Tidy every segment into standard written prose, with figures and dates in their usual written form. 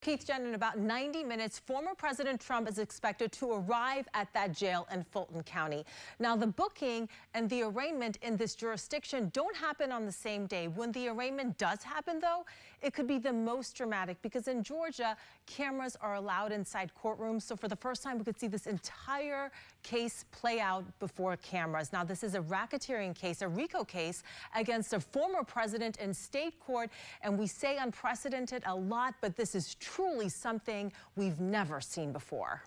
Keith, Jen, in about 90 minutes, former President Trump is expected to arrive at that jail in Fulton County. Now, the booking and the arraignment in this jurisdiction don't happen on the same day. When the arraignment does happen, though, it could be the most dramatic because in Georgia, cameras are allowed inside courtrooms. So for the first time, we could see this entire case play out before cameras. Now, this is a racketeering case, a RICO case against a former president in state court. And we say unprecedented a lot, but this is truly something we've never seen before.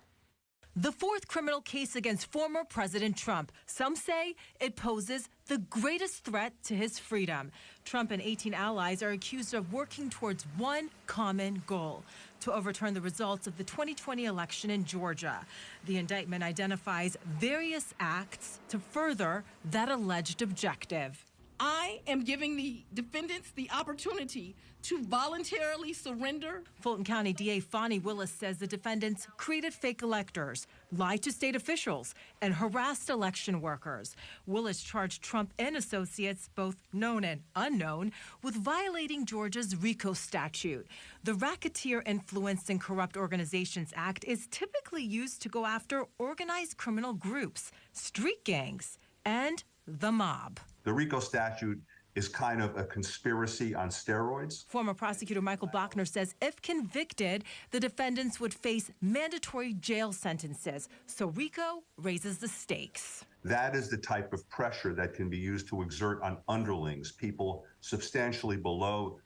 The fourth criminal case against former President Trump. Some say it poses the greatest threat to his freedom. Trump and 18 allies are accused of working towards one common goal: to overturn the results of the 2020 election in Georgia. The indictment identifies various acts to further that alleged objective. I am giving the defendants the opportunity to voluntarily surrender. Fulton County DA Fani Willis says the defendants created fake electors, lied to state officials, and harassed election workers. Willis charged Trump and associates, both known and unknown, with violating Georgia's RICO statute. The Racketeer Influenced and Corrupt Organizations Act is typically used to go after organized criminal groups, street gangs, and the mob. The RICO statute is kind of a conspiracy on steroids. Former prosecutor Michael Bachner says if convicted, the defendants would face mandatory jail sentences. So RICO raises the stakes. That is the type of pressure that can be used to exert on underlings, people substantially below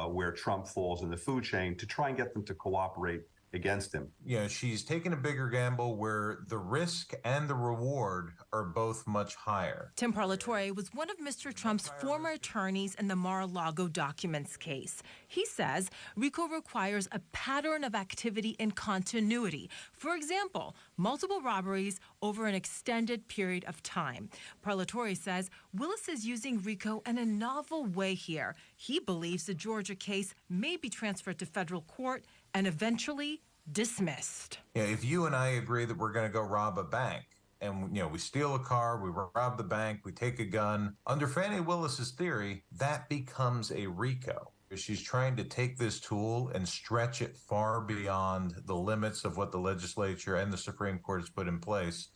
where Trump falls in the food chain, to try and get them to cooperate against him. Yeah, she's taken a bigger gamble where the risk and the reward are both much higher. Tim Parlatore was one of Mr. Trump's former attorneys in the Mar-a-Lago documents case. He says RICO requires a pattern of activity and continuity. For example, multiple robberies over an extended period of time. Parlatore says Willis is using RICO in a novel way here. He believes the Georgia case may be transferred to federal court and eventually dismissed. Yeah, if you and I agree that we're going to go rob a bank, and we steal a car, we rob the bank, we take a gun, under Fani Willis's theory, that becomes a RICO. She's trying to take this tool and stretch it far beyond the limits of what the legislature and the Supreme Court has put in place.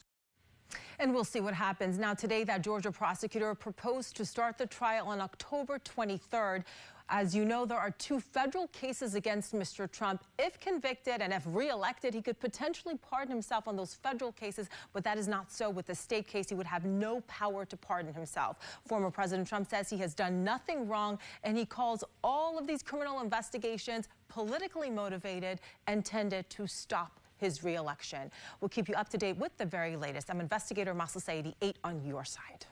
And we'll see what happens. Now, today, that Georgia prosecutor proposed to start the trial on October 23rd. As you know, there are two federal cases against Mr. Trump. If convicted and if reelected, he could potentially pardon himself on those federal cases, but that is not so with the state case. He would have no power to pardon himself. Former President Trump says he has done nothing wrong, and he calls all of these criminal investigations politically motivated and tended to stop his reelection. We'll keep you up to date with the very latest. I'm Investigator Mahsa Saeidi, 8 on your side.